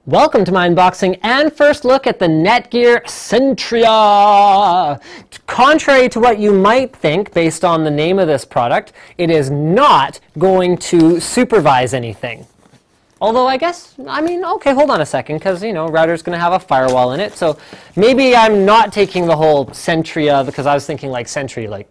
Welcome to my unboxing and first look at the Netgear Centria. Contrary to what you might think based on the name of this product, it is not going to supervise anything. Although okay, hold on a second, because, router's going to have a firewall in it. So maybe I'm not taking the whole Centria, because I was thinking like Sentry, like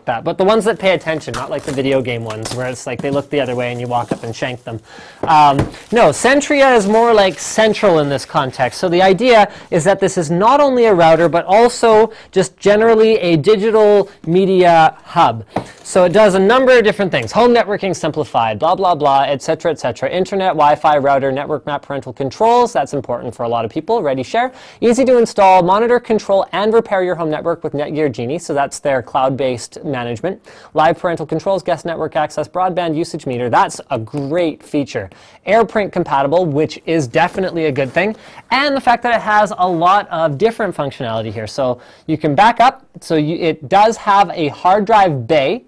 that. But the ones that pay attention, not like the video game ones, where it's like they look the other way and you walk up and shank them. No, Centria is more like central in this context. So the idea is that this is not only a router, but also just generally a digital media hub. So it does a number of different things. Home networking simplified, blah, blah, blah, etc., etc. Internet, Wi-Fi, router, network map, parental controls. That's important for a lot of people. Ready, share. Easy to install, monitor, control, and repair your home network with Netgear Genie. So that's their cloud-based management. Live parental controls, guest network access, broadband usage meter. That's a great feature. AirPrint compatible, which is definitely a good thing. And the fact that it has a lot of different functionality here. So you can back up. So it does have a hard drive bay.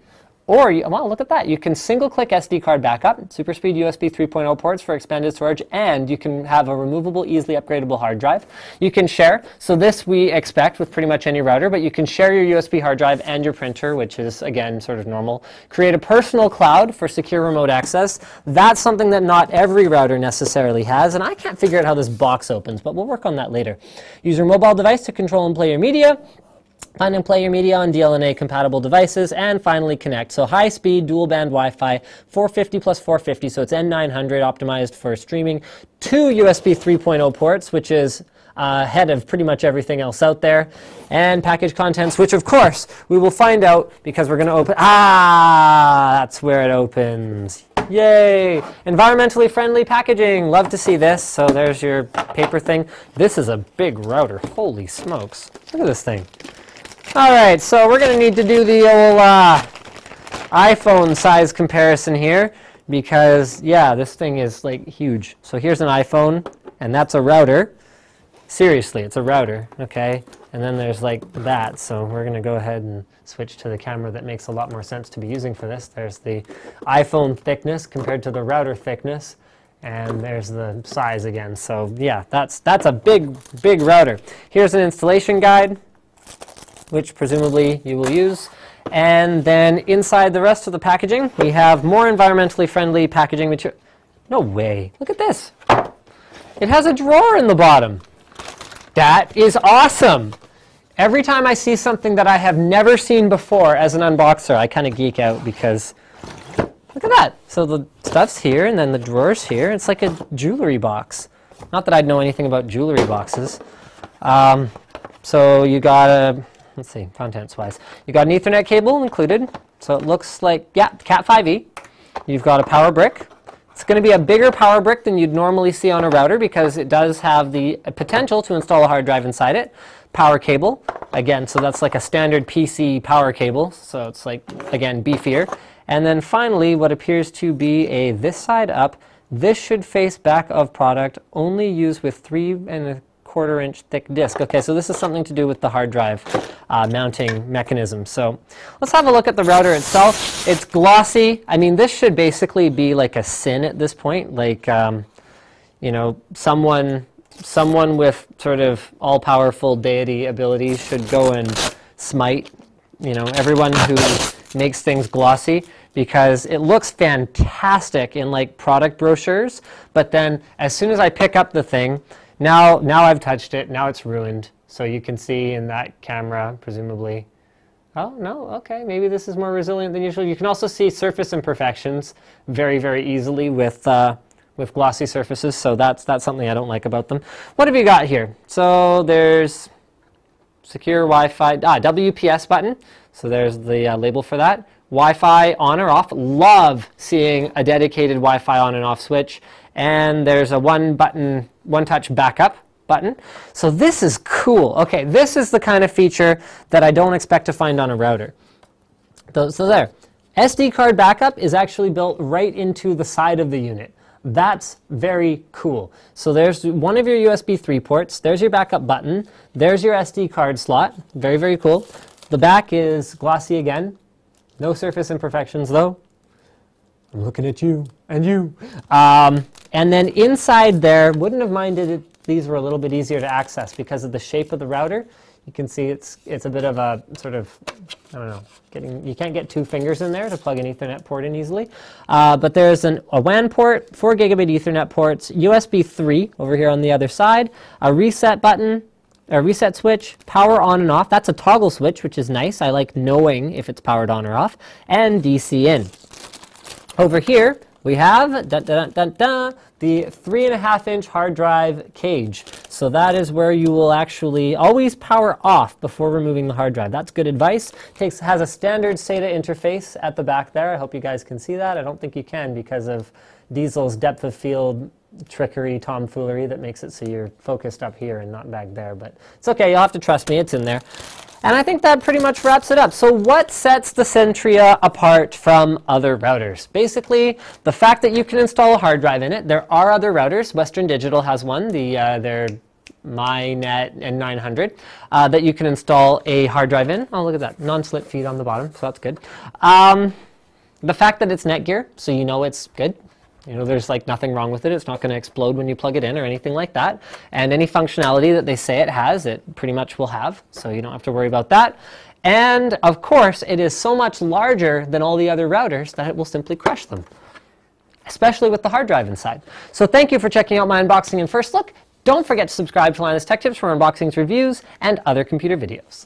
Or, well, look at that. You can single-click SD card backup, super speed USB 3.0 ports for expanded storage, and you can have a removable, easily upgradable hard drive. You can share. So this we expect with pretty much any router, but you can share your USB hard drive and your printer, which is, again, sort of normal. Create a personal cloud for secure remote access. That's something that not every router necessarily has, and I can't figure out how this box opens, but we'll work on that later. Use your mobile device to control and play your media. Find and play your media on DLNA compatible devices, and finally connect. So high speed dual band Wi-Fi, 450 plus 450, so it's N900 optimized for streaming. 2 USB 3.0 ports, which is ahead of pretty much everything else out there. And package contents, which of course we will find out because we're going to open. That's where it opens. Yay! Environmentally friendly packaging. Love to see this. So there's your paper thing. This is a big router. Holy smokes. Look at this thing. All right, so we're going to need to do the old iPhone size comparison here because, yeah, this thing is like huge. So here's an iPhone, and that's a router. Seriously, it's a router, okay? And then there's like that. So we're going to go ahead and switch to the camera that makes a lot more sense to be using for this. There's the iPhone thickness compared to the router thickness. And there's the size again. So yeah, that's a big, big router. Here's an installation guide, which presumably you will use. And then inside the rest of the packaging, we have more environmentally friendly packaging material. No way. Look at this. It has a drawer in the bottom. That is awesome. Every time I see something that I have never seen before as an unboxer, I kind of geek out because look at that. So the stuff's here, and then the drawer's here. It's like a jewelry box. Not that I'd know anything about jewelry boxes. So you got a, let's see, contents-wise. You got an Ethernet cable included. So it looks like, yeah, Cat5e. You've got a power brick. It's going to be a bigger power brick than you'd normally see on a router because it does have the potential to install a hard drive inside it. Power cable, again, so that's like a standard PC power cable. So it's like, again, beefier. And then finally, what appears to be a this side up. This should face back of product, only used with 3¼ inch thick disk. Okay, so this is something to do with the hard drive mounting mechanism. So let's have a look at the router itself. It's glossy. I mean, this should basically be like a sin at this point. Like, someone with sort of all-powerful deity abilities should go and smite, everyone who makes things glossy, because it looks fantastic in like product brochures, but then as soon as I pick up the thing, now I've touched it, now it's ruined. So you can see in that camera, presumably, oh no, okay, maybe this is more resilient than usual. You can also see surface imperfections very, very easily with glossy surfaces, so that's something I don't like about them. What have you got here? So there's secure Wi-Fi, WPS button, so there's the label for that. Wi-Fi on or off. Love seeing a dedicated Wi-Fi on and off switch. And there's a one-touch backup button. So this is cool. Okay, this is the kind of feature that I don't expect to find on a router. So there. SD card backup is actually built right into the side of the unit. That's very cool. So there's one of your USB 3 ports. There's your backup button. There's your SD card slot. Very, very cool. The back is glossy again. No surface imperfections though. I'm looking at you and you. And then inside there, wouldn't have minded it, these were a little bit easier to access because of the shape of the router. You can see it's a bit of a sort of, I don't know, you can't get 2 fingers in there to plug an Ethernet port in easily. But there's a WAN port, 4 gigabit Ethernet ports, USB 3 over here on the other side, a reset button, a reset switch, power on and off. That's a toggle switch, which is nice. I like knowing if it's powered on or off, and DC in. Over here, we have the 3.5-inch hard drive cage. So that is where you will actually always power off before removing the hard drive. That's good advice. Has a standard SATA interface at the back there. I hope you guys can see that. I don't think you can because of Diesel's depth of field trickery, tomfoolery that makes it so you're focused up here and not back there. But it's okay. You'll have to trust me. It's in there. And I think that pretty much wraps it up. So what sets the Centria apart from other routers? Basically, the fact that you can install a hard drive in it. There are other routers. Western Digital has one, their MyNet N900, that you can install a hard drive in. Oh, look at that. Non-slip feed on the bottom, so that's good. The fact that it's Netgear, so you know it's good. You know, there's like nothing wrong with it. It's not going to explode when you plug it in or anything like that. And any functionality that they say it has, it pretty much will have. So you don't have to worry about that. And of course, it is so much larger than all the other routers that it will simply crush them, especially with the hard drive inside. So thank you for checking out my unboxing and first look. Don't forget to subscribe to Linus Tech Tips for unboxings, reviews, and other computer videos.